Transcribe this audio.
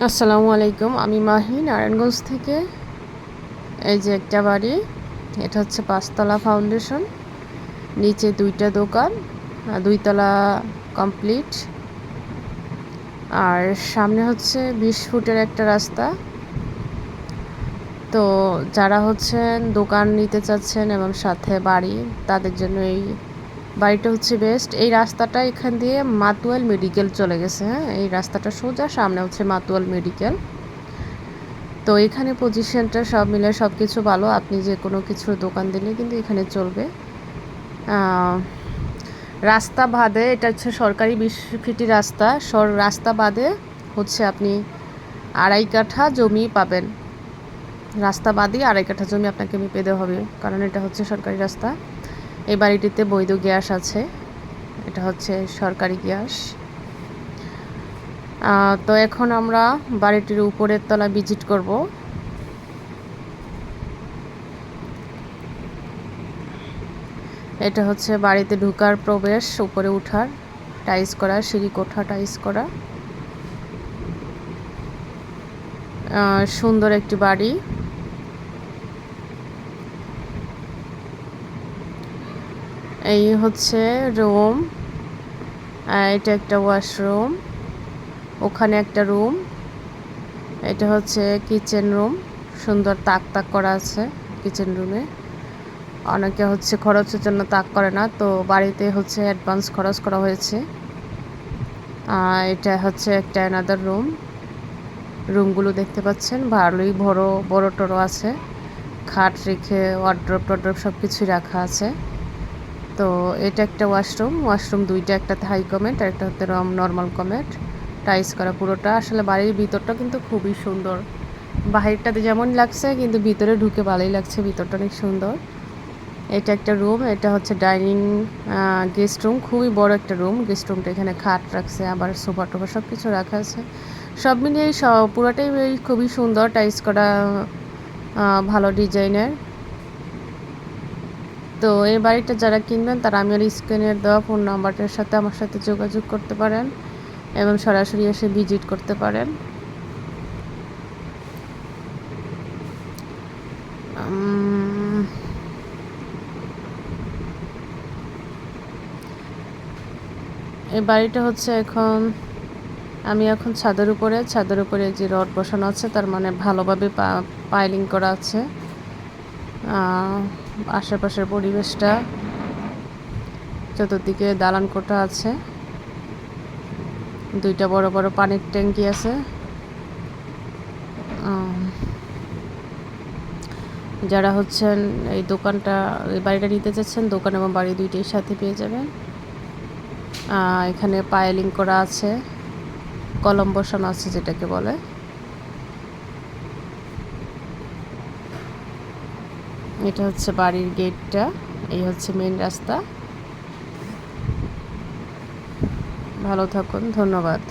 আসসালামু আলাইকুম। আমি মাহি নারায়ণগঞ্জ থেকে। এই যে একটা বাড়ি, এটা হচ্ছে ৫ তলা ফাউন্ডেশন, নিচে ২টা দোকান, ২ তলা কমপ্লিট। আর সামনে হচ্ছে ২০ ফুটের একটা রাস্তা। তো যারা হচ্ছেন দোকান নিতে চাচ্ছেন এবং সাথে বাড়ি, তাদের জন্য এই বাড়িটা হচ্ছে বেস্ট। এই রাস্তাটা এখান দিয়ে মাতুয়াল মেডিকেল চলে গেছে। হ্যাঁ, এই রাস্তাটা সোজা, সামনে হচ্ছে মাতুয়াল মেডিকেল। তো এখানে পজিশনটা সব মিলে সব কিছু ভালো। আপনি যে কোনো কিছুর দোকান দিলে কিন্তু এখানে চলবে। রাস্তা বাদে, এটা হচ্ছে সরকারি ২০ ফিটি রাস্তা। রাস্তা বাদে হচ্ছে আপনি ২.৫ কাঠা জমি পাবেন। রাস্তা বাদই ২.৫ কাঠা জমি আপনাকে পেতে হবে, কারণ এটা হচ্ছে সরকারি রাস্তা। এই বাড়িটিতে বৈধ গ্যাস আছে, এটা হচ্ছে সরকারি গ্যাস। তো এখন আমরা বাড়িটির উপরের তলা ভিজিট করব। এটা হচ্ছে বাড়িতে ঢোকার প্রবেশ, উপরে উঠার টাইলস করা, সিঁড়ি কোঠা টাইলস করা। সুন্দর একটি বাড়ি। এই হচ্ছে রুম, এটা একটা ওয়াশরুম, ওখানে একটা রুম। এটা হচ্ছে কিচেন রুম, সুন্দর তাক তাক করা আছে কিচেন রুমে। অনেকে হচ্ছে খরচের জন্য তাক করে না, তো বাড়িতে হচ্ছে অ্যাডভান্স খরচ করা হয়েছে। এটা হচ্ছে একটা অ্যানাদার রুম। রুমগুলো দেখতে পাচ্ছেন ভালোই বড় বড় টড়ো আছে, খাট রেখে ওয়ার্ড্রপ টড্রপ সব কিছুই রাখা আছে। তো এটা একটা ওয়াশরুম দুইটা, একটা হাই কমেন্ট আর একটা হচ্ছে নর্মাল কমেন্ট, টাইলস করা পুরোটা। আসলে বাড়ির ভিতরটা কিন্তু খুবই সুন্দর। বাহিরটাতে যেমন লাগছে কিন্তু ভিতরে ঢুকে ভালোই লাগছে, ভিতরটা অনেক সুন্দর। এটা একটা রুম, এটা হচ্ছে ডাইনিং গেস্ট রুম, খুবই বড় একটা রুম। গেস্ট রুমটা এখানে খাট রাখছে, আবার সোফা টোফা সব কিছু রাখা আছে। সব মিলিয়ে পুরোটাই খুবই সুন্দর, টাইলস করা, ভালো ডিজাইনের। তো এই বাড়িটা যারা কিনবেন তারা আমি আর স্ক্রিনের দেওয়া ফোন নাম্বারটার সাথে আমার সাথে যোগাযোগ করতে পারেন এবং সরাসরি এসে ভিজিট করতে পারেন। এই বাড়িটা হচ্ছে আমি এখন ছাদের উপরে যে রড বসানো আছে, তার মানে ভালোভাবে পাইলিং করা আছে। আশেপাশের পরিবেশটা, চতুর্দিকে দালান কোঠা আছে, দুইটা বড় বড় পানির ট্যাঙ্কি আছে। যারা হচ্ছেন এই বাড়িটা নিতে চাচ্ছেন, দোকান এবং বাড়ি দুইটাই সাথে পেয়ে যাবেন। এখানে পাইলিং করা আছে, কলম বসানো আছে যেটাকে বলে। এটা হচ্ছে বাড়ির গেটটা, এই হচ্ছে মেন রাস্তা। ভালো থাকুন, ধন্যবাদ।